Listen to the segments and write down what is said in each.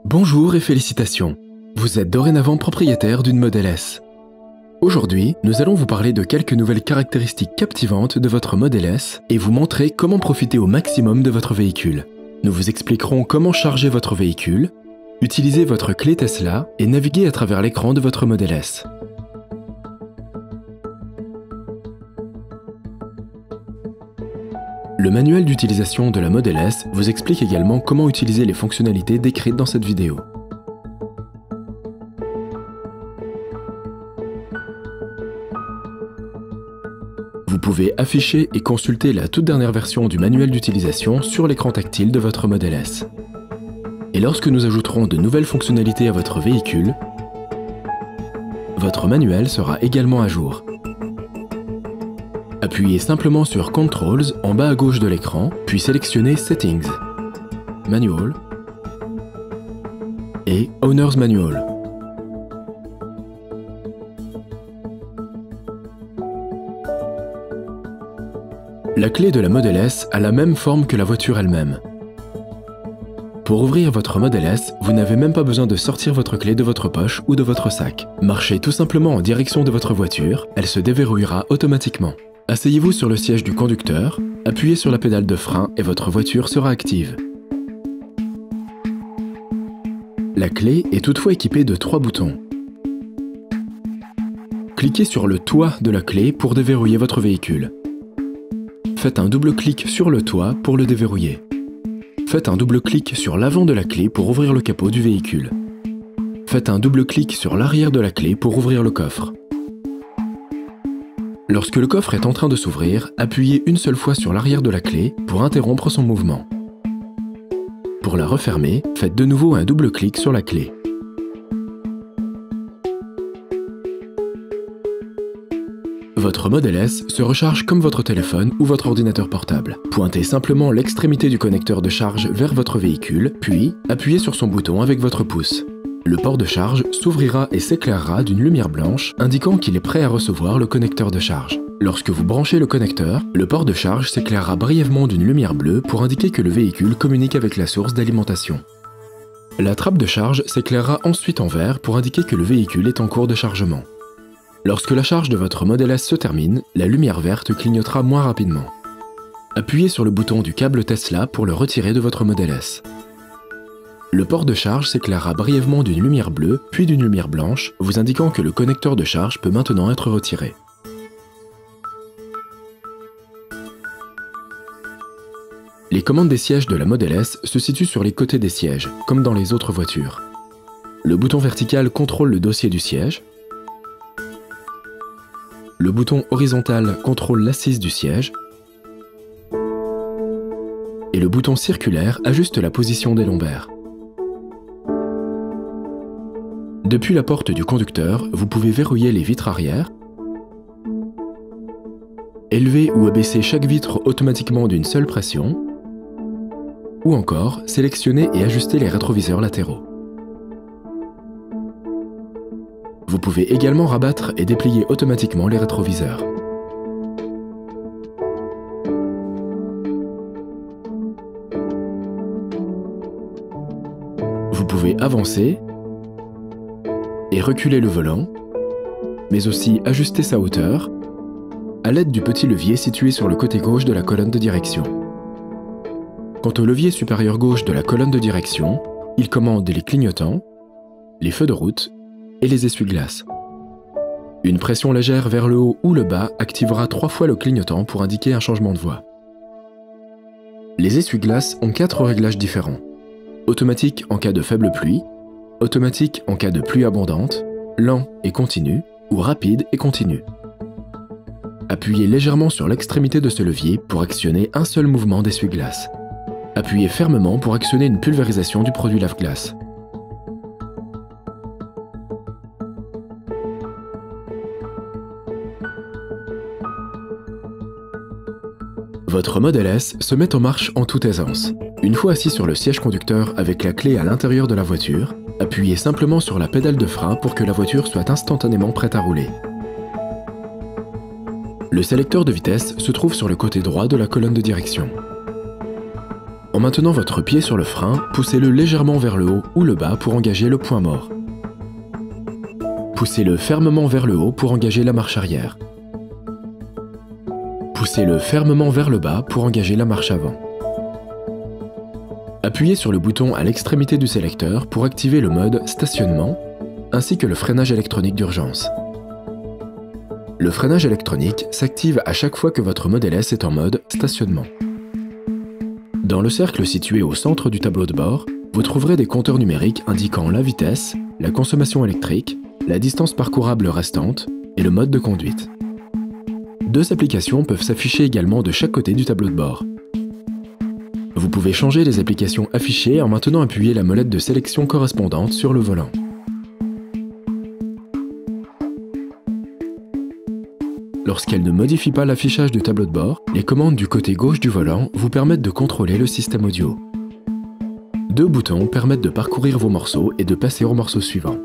Bonjour et félicitations! Vous êtes dorénavant propriétaire d'une Model S. Aujourd'hui, nous allons vous parler de quelques nouvelles caractéristiques captivantes de votre Model S et vous montrer comment profiter au maximum de votre véhicule. Nous vous expliquerons comment charger votre véhicule, utiliser votre clé Tesla et naviguer à travers l'écran de votre Model S. Le manuel d'utilisation de la Model S vous explique également comment utiliser les fonctionnalités décrites dans cette vidéo. Vous pouvez afficher et consulter la toute dernière version du manuel d'utilisation sur l'écran tactile de votre Model S. Et lorsque nous ajouterons de nouvelles fonctionnalités à votre véhicule, votre manuel sera également à jour. Appuyez simplement sur Controls en bas à gauche de l'écran, puis sélectionnez Settings, Manual et Owner's Manual. La clé de la Model S a la même forme que la voiture elle-même. Pour ouvrir votre Model S, vous n'avez même pas besoin de sortir votre clé de votre poche ou de votre sac. Marchez tout simplement en direction de votre voiture, elle se déverrouillera automatiquement. Asseyez-vous sur le siège du conducteur, appuyez sur la pédale de frein et votre voiture sera active. La clé est toutefois équipée de 3 boutons. Cliquez sur le toit de la clé pour déverrouiller votre véhicule. Faites un double clic sur le toit pour le déverrouiller. Faites un double clic sur l'avant de la clé pour ouvrir le capot du véhicule. Faites un double clic sur l'arrière de la clé pour ouvrir le coffre. Lorsque le coffre est en train de s'ouvrir, appuyez une seule fois sur l'arrière de la clé pour interrompre son mouvement. Pour la refermer, faites de nouveau un double clic sur la clé. Votre Model S se recharge comme votre téléphone ou votre ordinateur portable. Pointez simplement l'extrémité du connecteur de charge vers votre véhicule, puis appuyez sur son bouton avec votre pouce. Le port de charge s'ouvrira et s'éclairera d'une lumière blanche indiquant qu'il est prêt à recevoir le connecteur de charge. Lorsque vous branchez le connecteur, le port de charge s'éclairera brièvement d'une lumière bleue pour indiquer que le véhicule communique avec la source d'alimentation. La trappe de charge s'éclairera ensuite en vert pour indiquer que le véhicule est en cours de chargement. Lorsque la charge de votre Model S se termine, la lumière verte clignotera moins rapidement. Appuyez sur le bouton du câble Tesla pour le retirer de votre Model S. Le port de charge s'éclairera brièvement d'une lumière bleue, puis d'une lumière blanche, vous indiquant que le connecteur de charge peut maintenant être retiré. Les commandes des sièges de la Model S se situent sur les côtés des sièges, comme dans les autres voitures. Le bouton vertical contrôle le dossier du siège. Le bouton horizontal contrôle l'assise du siège. Et le bouton circulaire ajuste la position des lombaires. Depuis la porte du conducteur, vous pouvez verrouiller les vitres arrière, élever ou abaisser chaque vitre automatiquement d'une seule pression, ou encore sélectionner et ajuster les rétroviseurs latéraux. Vous pouvez également rabattre et déplier automatiquement les rétroviseurs. Vous pouvez avancer et reculer le volant, mais aussi ajuster sa hauteur à l'aide du petit levier situé sur le côté gauche de la colonne de direction. Quant au levier supérieur gauche de la colonne de direction, il commande les clignotants, les feux de route et les essuie-glaces. Une pression légère vers le haut ou le bas activera 3 fois le clignotant pour indiquer un changement de voie. Les essuie-glaces ont 4 réglages différents. Automatique en cas de faible pluie, automatique en cas de pluie abondante, lent et continu, ou rapide et continu. Appuyez légèrement sur l'extrémité de ce levier pour actionner un seul mouvement d'essuie-glace. Appuyez fermement pour actionner une pulvérisation du produit lave-glace. Votre Model S se met en marche en toute aisance. Une fois assis sur le siège conducteur avec la clé à l'intérieur de la voiture, appuyez simplement sur la pédale de frein pour que la voiture soit instantanément prête à rouler. Le sélecteur de vitesse se trouve sur le côté droit de la colonne de direction. En maintenant votre pied sur le frein, poussez-le légèrement vers le haut ou le bas pour engager le point mort. Poussez-le fermement vers le haut pour engager la marche arrière. Poussez-le fermement vers le bas pour engager la marche avant. Appuyez sur le bouton à l'extrémité du sélecteur pour activer le mode stationnement ainsi que le freinage électronique d'urgence. Le freinage électronique s'active à chaque fois que votre Model S est en mode stationnement. Dans le cercle situé au centre du tableau de bord, vous trouverez des compteurs numériques indiquant la vitesse, la consommation électrique, la distance parcourable restante et le mode de conduite. Deux applications peuvent s'afficher également de chaque côté du tableau de bord. Vous pouvez changer les applications affichées en maintenant appuyer la molette de sélection correspondante sur le volant. Lorsqu'elle ne modifie pas l'affichage du tableau de bord, les commandes du côté gauche du volant vous permettent de contrôler le système audio. Deux boutons permettent de parcourir vos morceaux et de passer au morceau suivant.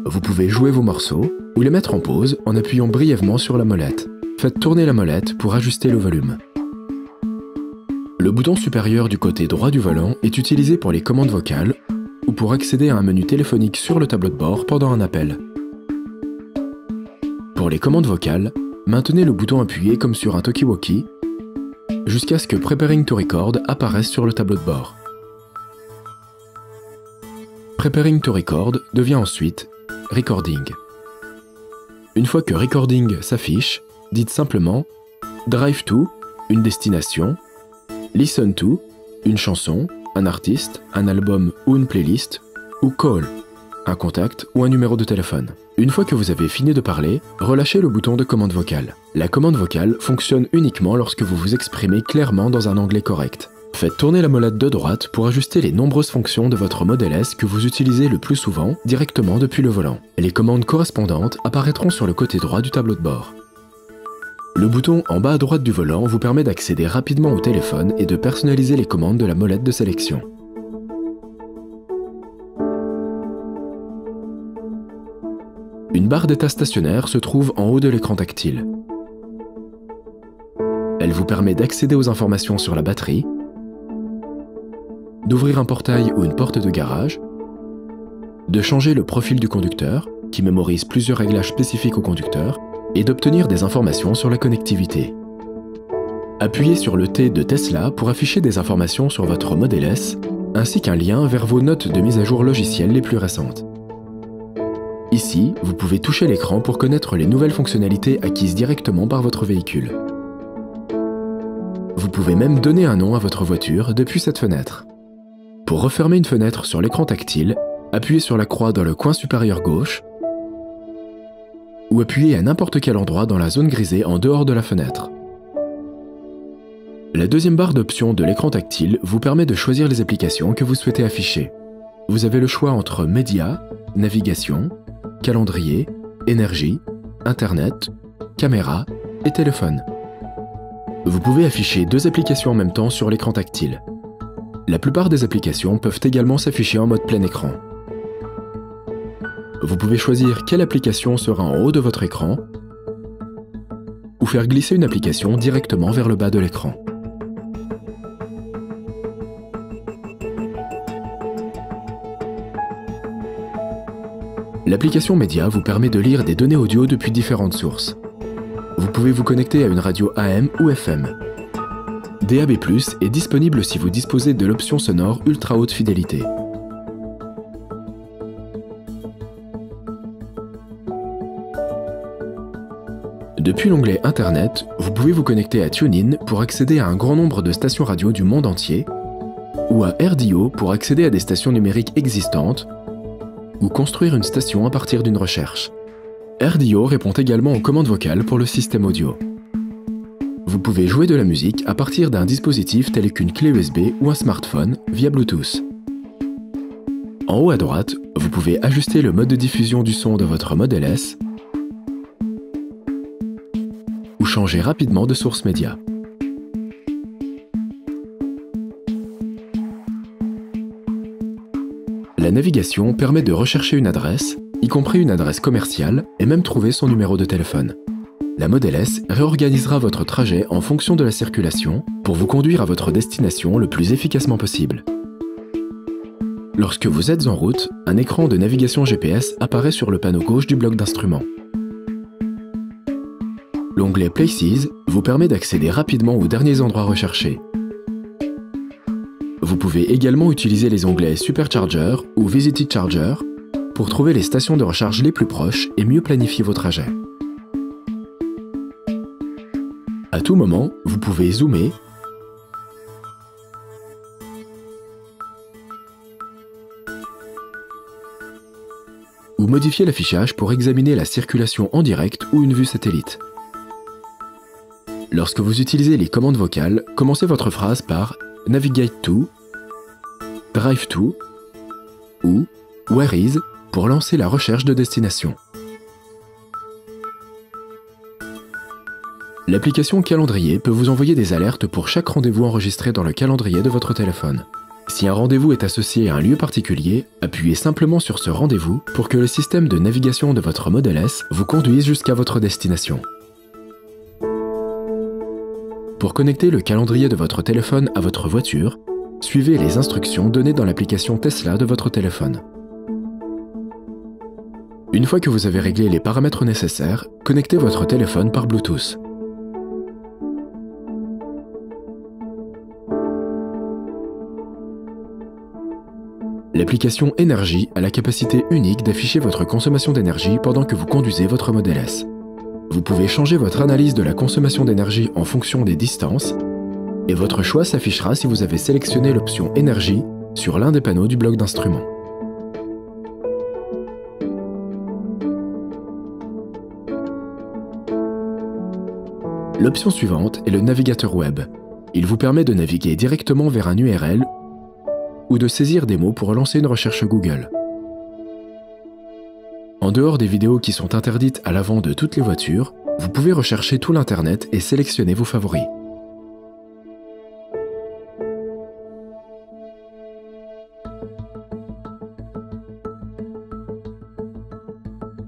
Vous pouvez jouer vos morceaux ou les mettre en pause en appuyant brièvement sur la molette. Faites tourner la molette pour ajuster le volume. Le bouton supérieur du côté droit du volant est utilisé pour les commandes vocales ou pour accéder à un menu téléphonique sur le tableau de bord pendant un appel. Pour les commandes vocales, maintenez le bouton appuyé comme sur un talkie-walkie jusqu'à ce que Preparing to Record apparaisse sur le tableau de bord. Preparing to Record devient ensuite Recording. Une fois que Recording s'affiche, dites simplement Drive to, une destination, Listen to, une chanson, un artiste, un album ou une playlist, ou Call, un contact ou un numéro de téléphone. Une fois que vous avez fini de parler, relâchez le bouton de commande vocale. La commande vocale fonctionne uniquement lorsque vous vous exprimez clairement dans un anglais correct. Faites tourner la molette de droite pour ajuster les nombreuses fonctions de votre Model S que vous utilisez le plus souvent directement depuis le volant. Les commandes correspondantes apparaîtront sur le côté droit du tableau de bord. Le bouton en bas à droite du volant vous permet d'accéder rapidement au téléphone et de personnaliser les commandes de la molette de sélection. Une barre d'état stationnaire se trouve en haut de l'écran tactile. Elle vous permet d'accéder aux informations sur la batterie, d'ouvrir un portail ou une porte de garage, de changer le profil du conducteur, qui mémorise plusieurs réglages spécifiques au conducteur, et d'obtenir des informations sur la connectivité. Appuyez sur le T de Tesla pour afficher des informations sur votre Model S, ainsi qu'un lien vers vos notes de mise à jour logicielles les plus récentes. Ici, vous pouvez toucher l'écran pour connaître les nouvelles fonctionnalités acquises directement par votre véhicule. Vous pouvez même donner un nom à votre voiture depuis cette fenêtre. Pour refermer une fenêtre sur l'écran tactile, appuyez sur la croix dans le coin supérieur gauche ou appuyez à n'importe quel endroit dans la zone grisée en dehors de la fenêtre. La deuxième barre d'options de l'écran tactile vous permet de choisir les applications que vous souhaitez afficher. Vous avez le choix entre Médias, Navigation, Calendrier, Énergie, Internet, Caméra et Téléphone. Vous pouvez afficher deux applications en même temps sur l'écran tactile. La plupart des applications peuvent également s'afficher en mode plein écran. Vous pouvez choisir quelle application sera en haut de votre écran ou faire glisser une application directement vers le bas de l'écran. L'application Média vous permet de lire des données audio depuis différentes sources. Vous pouvez vous connecter à une radio AM ou FM. DAB+ est disponible si vous disposez de l'option sonore ultra haute fidélité. Depuis l'onglet Internet, vous pouvez vous connecter à TuneIn pour accéder à un grand nombre de stations radio du monde entier, ou à RDO pour accéder à des stations numériques existantes, ou construire une station à partir d'une recherche. RDO répond également aux commandes vocales pour le système audio. Vous pouvez jouer de la musique à partir d'un dispositif tel qu'une clé USB ou un smartphone via Bluetooth. En haut à droite, vous pouvez ajuster le mode de diffusion du son de votre Model S ou changer rapidement de source média. La navigation permet de rechercher une adresse, y compris une adresse commerciale, et même trouver son numéro de téléphone. La Model S réorganisera votre trajet en fonction de la circulation pour vous conduire à votre destination le plus efficacement possible. Lorsque vous êtes en route, un écran de navigation GPS apparaît sur le panneau gauche du bloc d'instruments. L'onglet Places vous permet d'accéder rapidement aux derniers endroits recherchés. Vous pouvez également utiliser les onglets Supercharger ou Visited Charger pour trouver les stations de recharge les plus proches et mieux planifier vos trajets. À tout moment, vous pouvez zoomer ou modifier l'affichage pour examiner la circulation en direct ou une vue satellite. Lorsque vous utilisez les commandes vocales, commencez votre phrase par Navigate to, Drive to ou Where is pour lancer la recherche de destination. L'application Calendrier peut vous envoyer des alertes pour chaque rendez-vous enregistré dans le calendrier de votre téléphone. Si un rendez-vous est associé à un lieu particulier, appuyez simplement sur ce rendez-vous pour que le système de navigation de votre Model S vous conduise jusqu'à votre destination. Pour connecter le calendrier de votre téléphone à votre voiture, suivez les instructions données dans l'application Tesla de votre téléphone. Une fois que vous avez réglé les paramètres nécessaires, connectez votre téléphone par Bluetooth. L'application Énergie a la capacité unique d'afficher votre consommation d'énergie pendant que vous conduisez votre Model S. Vous pouvez changer votre analyse de la consommation d'énergie en fonction des distances et votre choix s'affichera si vous avez sélectionné l'option Énergie sur l'un des panneaux du bloc d'instruments. L'option suivante est le navigateur web. Il vous permet de naviguer directement vers un URL ou de saisir des mots pour lancer une recherche Google. En dehors des vidéos qui sont interdites à l'avant de toutes les voitures, vous pouvez rechercher tout l'Internet et sélectionner vos favoris.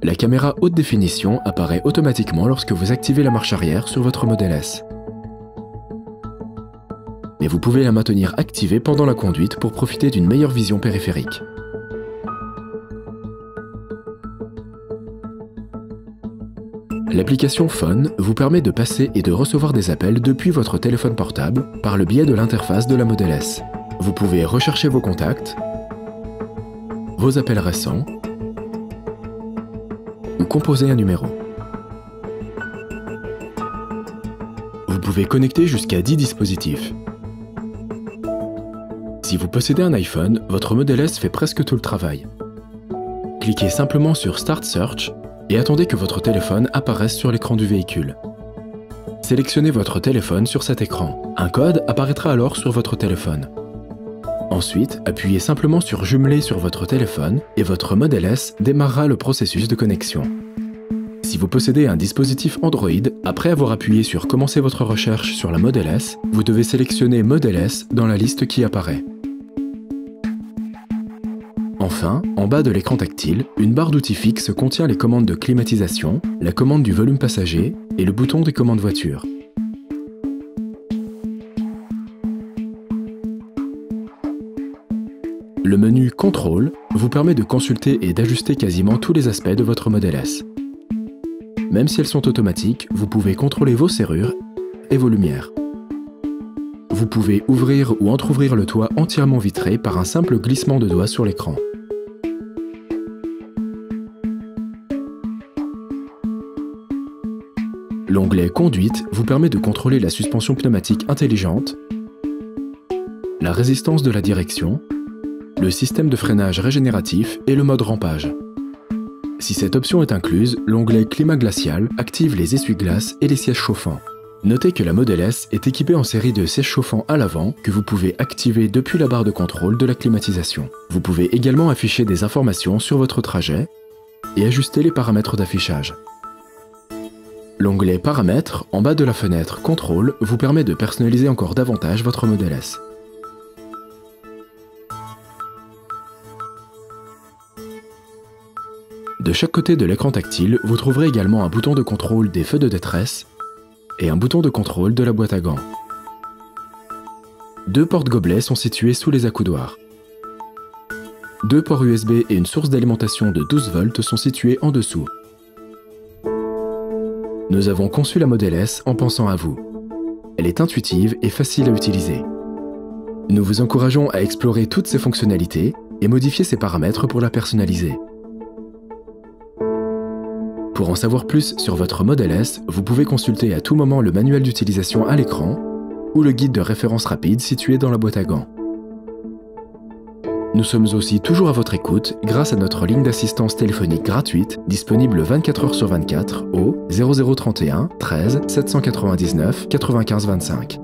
La caméra haute définition apparaît automatiquement lorsque vous activez la marche arrière sur votre Model S. Mais vous pouvez la maintenir activée pendant la conduite pour profiter d'une meilleure vision périphérique. L'application Phone vous permet de passer et de recevoir des appels depuis votre téléphone portable par le biais de l'interface de la Model S. Vous pouvez rechercher vos contacts, vos appels récents ou composer un numéro. Vous pouvez connecter jusqu'à 10 dispositifs. Si vous possédez un iPhone, votre Model S fait presque tout le travail. Cliquez simplement sur Start Search et attendez que votre téléphone apparaisse sur l'écran du véhicule. Sélectionnez votre téléphone sur cet écran. Un code apparaîtra alors sur votre téléphone. Ensuite, appuyez simplement sur Jumeler sur votre téléphone et votre Model S démarrera le processus de connexion. Si vous possédez un dispositif Android, après avoir appuyé sur Commencer votre recherche sur la Model S, vous devez sélectionner Model S dans la liste qui apparaît. Enfin, en bas de l'écran tactile, une barre d'outils fixe contient les commandes de climatisation, la commande du volume passager et le bouton des commandes voiture. Le menu Contrôle vous permet de consulter et d'ajuster quasiment tous les aspects de votre Model S. Même si elles sont automatiques, vous pouvez contrôler vos serrures et vos lumières. Vous pouvez ouvrir ou entrouvrir le toit entièrement vitré par un simple glissement de doigt sur l'écran. L'onglet Conduite vous permet de contrôler la suspension pneumatique intelligente, la résistance de la direction, le système de freinage régénératif et le mode rampage. Si cette option est incluse, l'onglet Climat glacial active les essuie-glaces et les sièges chauffants. Notez que la Model S est équipée en série de sièges chauffants à l'avant que vous pouvez activer depuis la barre de contrôle de la climatisation. Vous pouvez également afficher des informations sur votre trajet et ajuster les paramètres d'affichage. L'onglet Paramètres en bas de la fenêtre Contrôle vous permet de personnaliser encore davantage votre Model S. De chaque côté de l'écran tactile, vous trouverez également un bouton de contrôle des feux de détresse et un bouton de contrôle de la boîte à gants. 2 portes-gobelets sont situés sous les accoudoirs. 2 ports USB et une source d'alimentation de 12 volts sont situés en dessous. Nous avons conçu la Model S en pensant à vous. Elle est intuitive et facile à utiliser. Nous vous encourageons à explorer toutes ses fonctionnalités et modifier ses paramètres pour la personnaliser. Pour en savoir plus sur votre Model S, vous pouvez consulter à tout moment le manuel d'utilisation à l'écran ou le guide de référence rapide situé dans la boîte à gants. Nous sommes aussi toujours à votre écoute grâce à notre ligne d'assistance téléphonique gratuite disponible 24 heures sur 24 au 0031 13 799 95 25.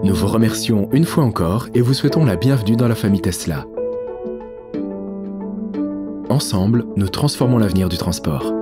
Nous vous remercions une fois encore et vous souhaitons la bienvenue dans la famille Tesla. Ensemble, nous transformons l'avenir du transport.